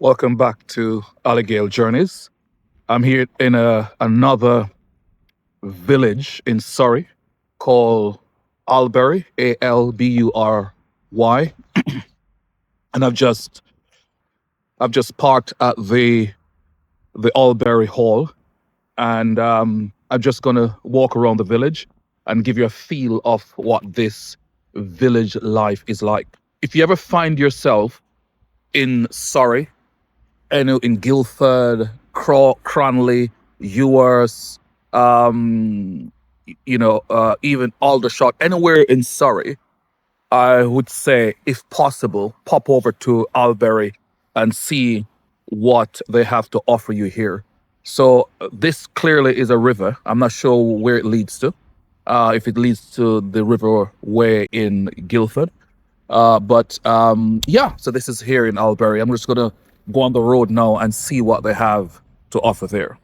Welcome back to Aligaylejourneys. I'm here in another village in Surrey called Albury, Albury, and I've just parked at the Albury Hall, and I'm just gonna walk around the village and give you a feel of what this village life is like. If you ever find yourself in Surrey, in Guildford, Cranley, Ewers, even Aldershot, anywhere in Surrey, I would say, if possible, pop over to Albury and see what they have to offer you here. So this clearly is a river. I'm not sure where it leads to. If it leads to the river way in Guildford. So this is here in Albury. I'm just gonna go on the road now and see what they have to offer there.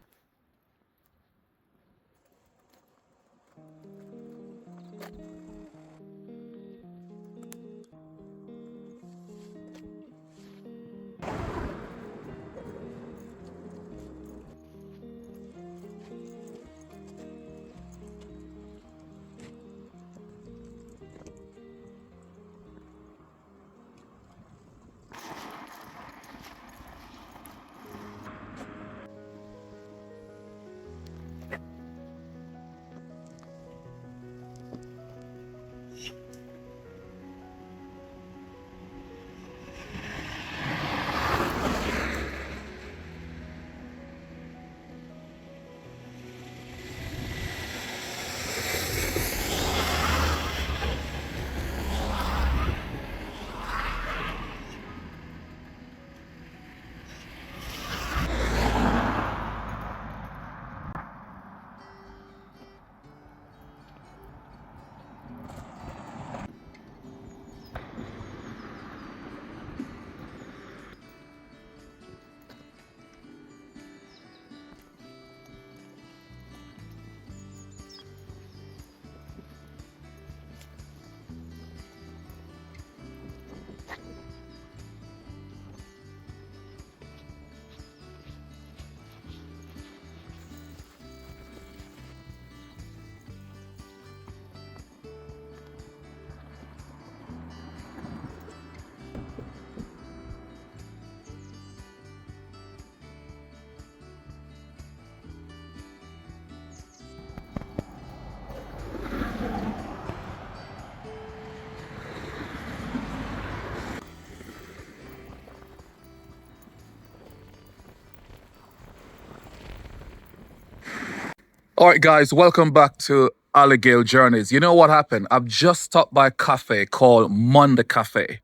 All right, guys, welcome back to Aligaylejourneys. You know what happened? I've just stopped by a cafe called Monday Café,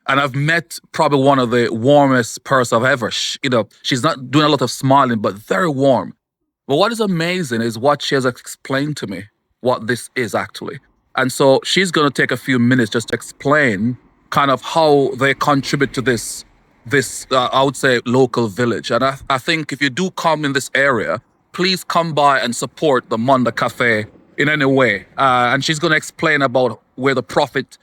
and I've met probably one of the warmest person I've ever. She's not doing a lot of smiling, but very warm. But what is amazing is what she has explained to me, what this is actually. And so she's going to take a few minutes just to explain kind of how they contribute to this I would say, local village. And I think if you do come in this area, please come by and support the Monday Cafe in any way. And she's going to explain about where the profits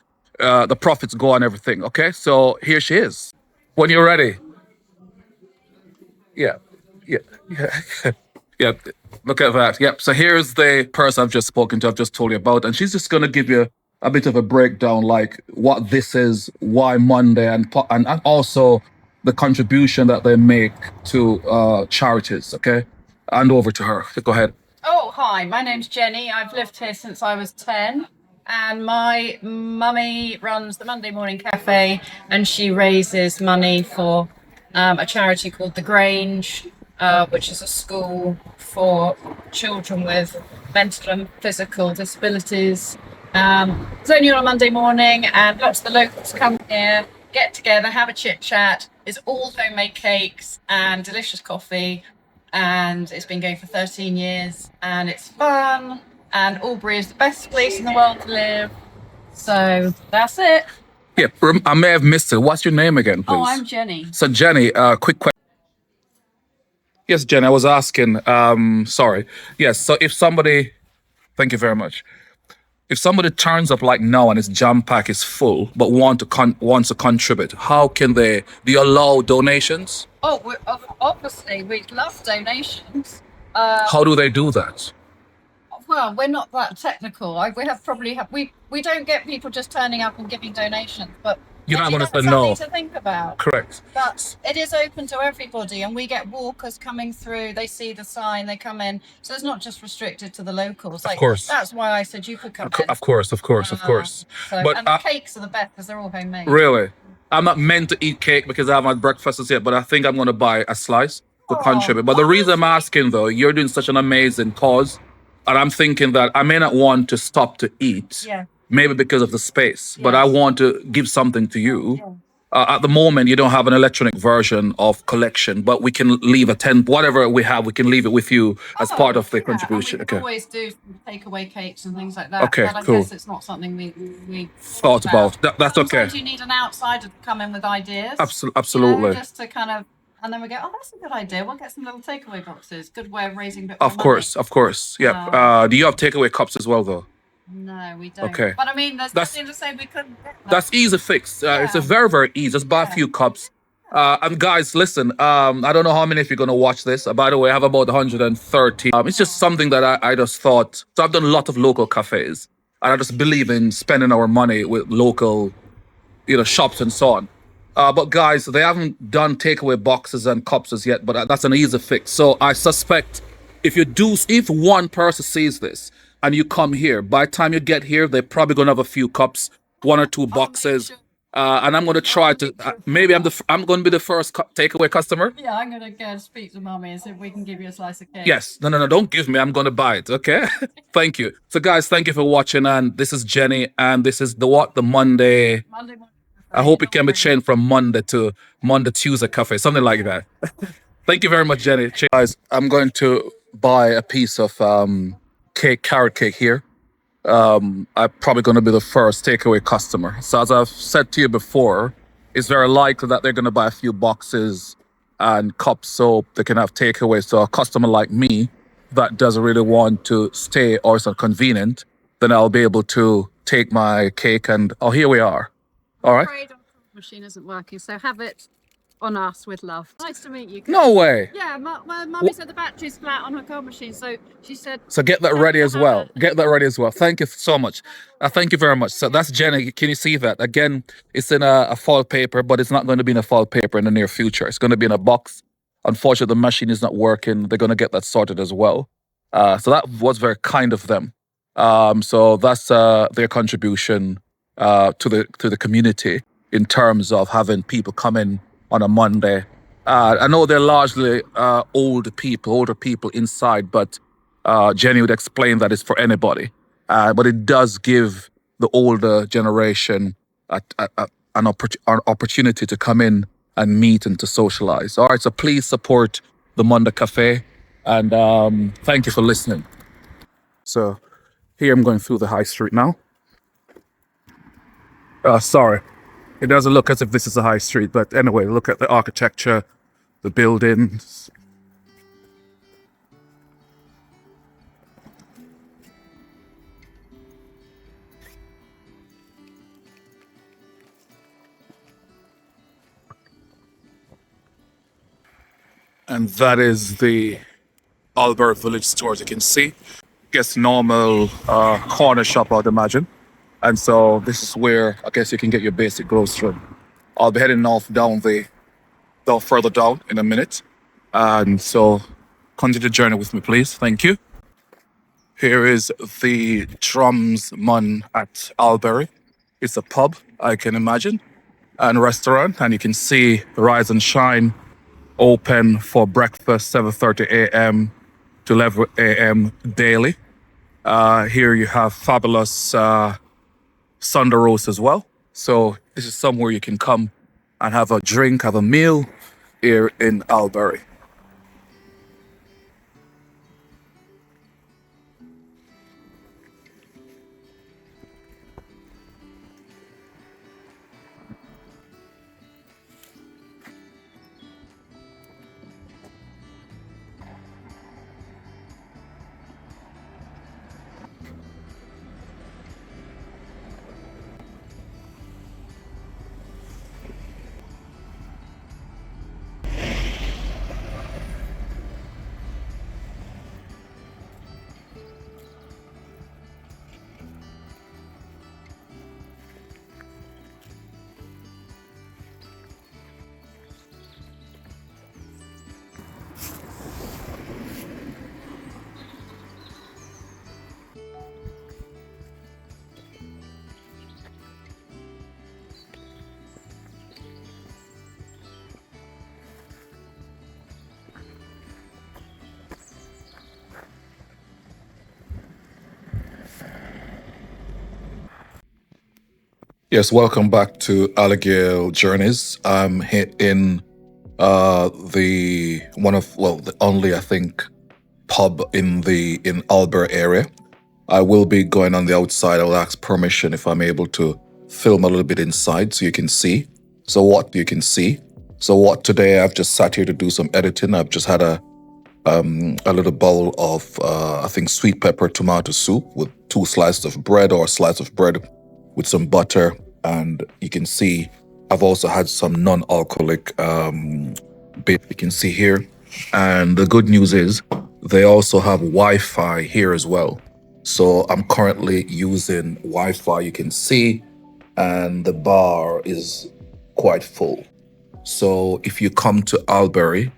go and everything. Okay, so here she is. When you're ready. Yeah, yeah, yeah. Yeah, look at that. Yep. So here's the person I've just spoken to, I've just told you about, and she's just going to give you a bit of a breakdown, like what this is, why Monday, and also the contribution that they make to charities. Okay, and over to her. Go ahead. Oh, hi, my name's Jenny. I've lived here since I was 10, and my mummy runs the Monday Morning Cafe, and she raises money for a charity called The Grange, which is a school for children with mental and physical disabilities. It's only on a Monday morning, and lots of the locals come here, get together, have a chit chat. It's all homemade cakes and delicious coffee. And it's been going for 13 years, and it's fun, and Albury is the best place in the world to live. So that's it. Yeah, I may have missed it. What's your name again, please? Oh, I'm Jenny. So Jenny, quick question. Yes, Jenny, I was asking. Sorry. Yes. So if somebody, thank you very much. If somebody turns up like now and his jam pack is full, but wants to contribute, how can they? Do you allow donations? Oh, obviously, we'd love donations. How do they do that? Well, we're not that technical. We don't get people just turning up and giving donations, but You're not maybe going to that's say something no. to think about. Correct. But it is open to everybody, and we get walkers coming through. They see the sign, they come in. So it's not just restricted to the locals. Of Like course. that's why I said you could come in. Of course, of course, of course. So But and the cakes are the best because they're all homemade. really, I'm not meant to eat cake because I haven't had breakfast as yet, but I think I'm going to buy a slice to contribute. But the reason I'm asking though, you're doing such an amazing cause, and I'm thinking that I may not want to stop to eat, Yeah. maybe because of the space, but I Yes. want to give something to you. Yeah. At the moment, you don't have an electronic version of collection, but we can leave a 10, whatever we have, we can leave it with you as part of the contribution. And we Okay. always do takeaway cakes and things like that. Okay, but I cool. guess it's not something we Thought about. That's okay. Sometimes you need an outsider to come in with ideas. Absolutely. You know, just to kind of, and then we go, oh, that's a good idea. We'll get some little takeaway boxes. Good way of raising a bit more Of course, of course. Yeah. Do you have takeaway cups as well, though? No, we don't. Okay. But I mean, there's nothing to say we couldn't get that. That's easy fix. It's a very, very easy. Just buy a few cups. And guys, listen, I don't know how many of you are going to watch this. By the way, I have about 130. It's just something that I just thought. So I've done a lot of local cafes. And I just believe in spending our money with local, shops and so on. But guys, they haven't done takeaway boxes and cups as yet, but that's an easy fix. So I suspect if one person sees this and you come here, by the time you get here, they're probably gonna have a few cups, one or two boxes, and I'm gonna try to. Maybe I'm gonna be the first takeaway customer. Yeah, I'm gonna go and speak to Mummy and see if we can give you a slice of cake. Yes, no, don't give me. I'm gonna buy it. Okay, thank you. So guys, thank you for watching, and this is Jenny, and this is the Monday. Monday morning. I hope it can be changed from Monday to Monday Tuesday Cafe, something like that. Thank you very much, Jenny. Guys, I'm going to buy a piece of carrot cake here. I'm probably going to be the first takeaway customer. So as I've said to you before, it's very likely that they're going to buy a few boxes and cups so they can have takeaway. So a customer like me that doesn't really want to stay or it's not convenient, then I'll be able to take my cake and, here we are. All right. I'm afraid our machine isn't working, so have it on us with love. Nice to meet you. No way. Yeah, Mummy said the battery's flat on her cold machine, so she said. So get that ready as well. Get that ready as well. Thank you so much. Thank you very much. So that's Jenny. Can you see that? Again, it's in a foil paper, but it's not going to be in a foil paper in the near future. It's going to be in a box. Unfortunately, the machine is not working. They're going to get that sorted as well. So that was very kind of them. So that's their contribution to the community in terms of having people come in on a Monday. I know they're largely older people inside, but Jenny would explain that it's for anybody. But it does give the older generation an opportunity to come in and meet and to socialize. All right, so please support the Monday Café, and thank you for listening. So here I'm going through the high street now. Sorry, it doesn't look as if this is a high street, but anyway, look at the architecture, the buildings. And that is the Albury village store, as you can see. Guess normal corner shop, I'd imagine. And so this is where I guess you can get your basic grocery. I'll be heading down further down in a minute. And so continue the journey with me, please. Thank you. Here is the Drums Mun at Albury. It's a pub, I can imagine, and restaurant. And you can see Rise and Shine open for breakfast, 7:30 a.m. to 11 a.m. daily. Here you have fabulous Sunday roast as well. So this is somewhere you can come and have a drink, have a meal here in Albury. Yes, welcome back to Aligaylejourneys. I'm here in the only, I think, pub in Albury area. I will be going on the outside. I will ask permission if I'm able to film a little bit inside so you can see. So what you can see. So what today I've just sat here to do some editing. I've just had a little bowl of I think sweet pepper tomato soup with 2 slices of bread or a slice of bread with some butter, and you can see I've also had some non-alcoholic bit you can see here. And the good news is they also have Wi-Fi here as well. So I'm currently using Wi-Fi, you can see, and the bar is quite full. So if you come to Albury,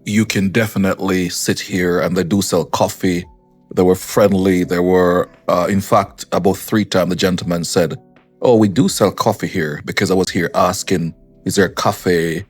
you can definitely sit here, and they do sell coffee. They were friendly. They were, in fact, about 3 times the gentleman said, "Oh, we do sell coffee here," because I was here asking, "Is there a cafe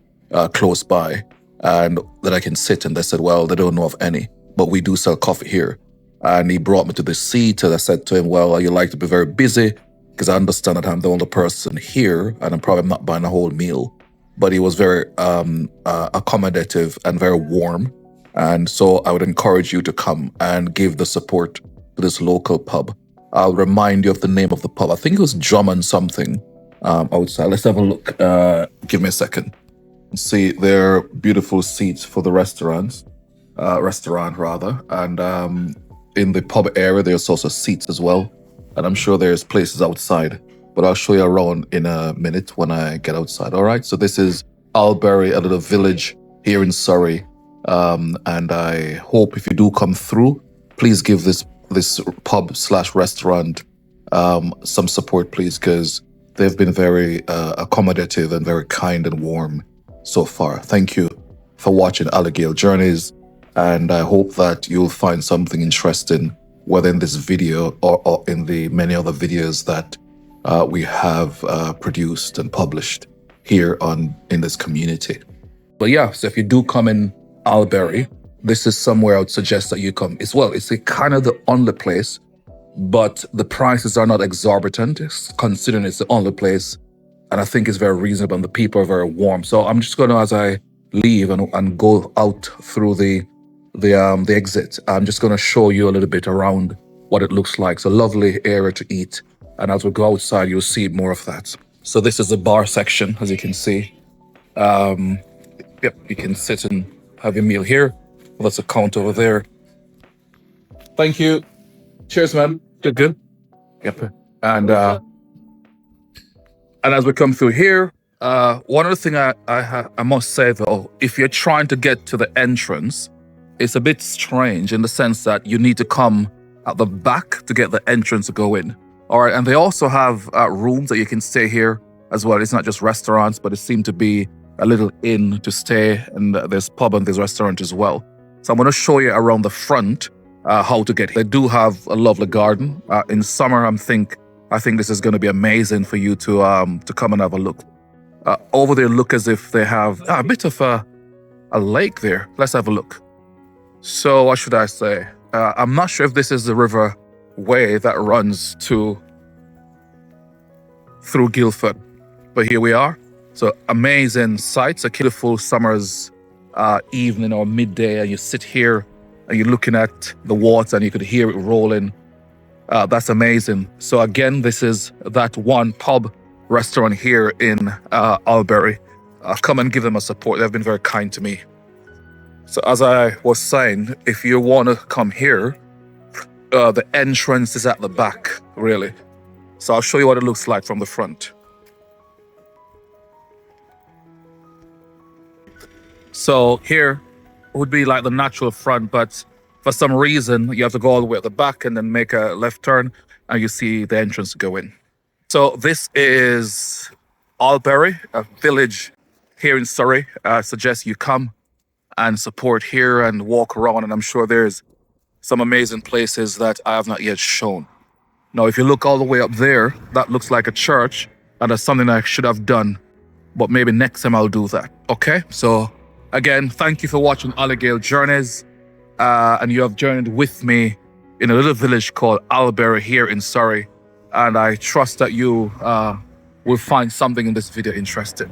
close by and that I can sit?" And they said, "Well, they don't know of any, but we do sell coffee here." And he brought me to the seat, and I said to him, "Well, you like to be very busy, because I understand that I'm the only person here, and I'm probably not buying a whole meal." But he was very accommodative and very warm. And so I would encourage you to come and give the support to this local pub. I'll remind you of the name of the pub. I think it was Drummond something outside. Let's have a look. Give me a second. See, there are beautiful seats for the restaurant rather. And in the pub area, there's also seats as well. And I'm sure there's places outside, but I'll show you around in a minute when I get outside. All right. So this is Albury, a little village here in Surrey. And I hope if you do come through, please give this pub/restaurant some support, please, because they've been very accommodative and very kind and warm so far. Thank you for watching Aligaylejourneys, and I hope that you'll find something interesting, whether in this video or in the many other videos that we have produced and published here in this community. But yeah, so if you do come in Albury, this is somewhere I would suggest that you come as well. It's kind of the only place, but the prices are not exorbitant, considering it's the only place, and I think it's very reasonable, and the people are very warm. So I'm just going to, as I leave and go out through the exit, I'm just going to show you a little bit around what it looks like. It's a lovely area to eat, and as we go outside, you'll see more of that. So this is the bar section, as you can see. Yep, you can sit and have your meal here. Well, that's a counter over there. Thank you. Cheers, man. Good. Yep. And as we come through here, one other thing I must say though, if you're trying to get to the entrance, it's a bit strange in the sense that you need to come at the back to get the entrance to go in. All right, and they also have rooms that you can stay here as well. It's not just restaurants, but it seemed to be a little inn to stay, and there's pub and there's restaurant as well. So I'm going to show you around the front how to get here. They do have a lovely garden. In summer, I think this is going to be amazing for you to come and have a look. Over there, look as if they have a bit of a lake there. Let's have a look. So what should I say? I'm not sure if this is the river way that runs through Guildford, but here we are. So amazing sights, a beautiful summer's evening or midday, and you sit here and you're looking at the water and you could hear it rolling. That's amazing. So again, this is that one pub restaurant here in Albury. Come and give them a support. They've been very kind to me. So as I was saying, if you want to come here, the entrance is at the back, really. So I'll show you what it looks like from the front. So here would be like the natural front, but for some reason, you have to go all the way at the back and then make a left turn, and you see the entrance to go in. So this is Albury, a village here in Surrey. I suggest you come and support here and walk around, and I'm sure there's some amazing places that I have not yet shown. Now, if you look all the way up there, that looks like a church, and that's something I should have done, but maybe next time I'll do that. Okay, so again, thank you for watching Aligaylejourneys, and you have journeyed with me in a little village called Albury here in Surrey. and I trust that you will find something in this video interesting.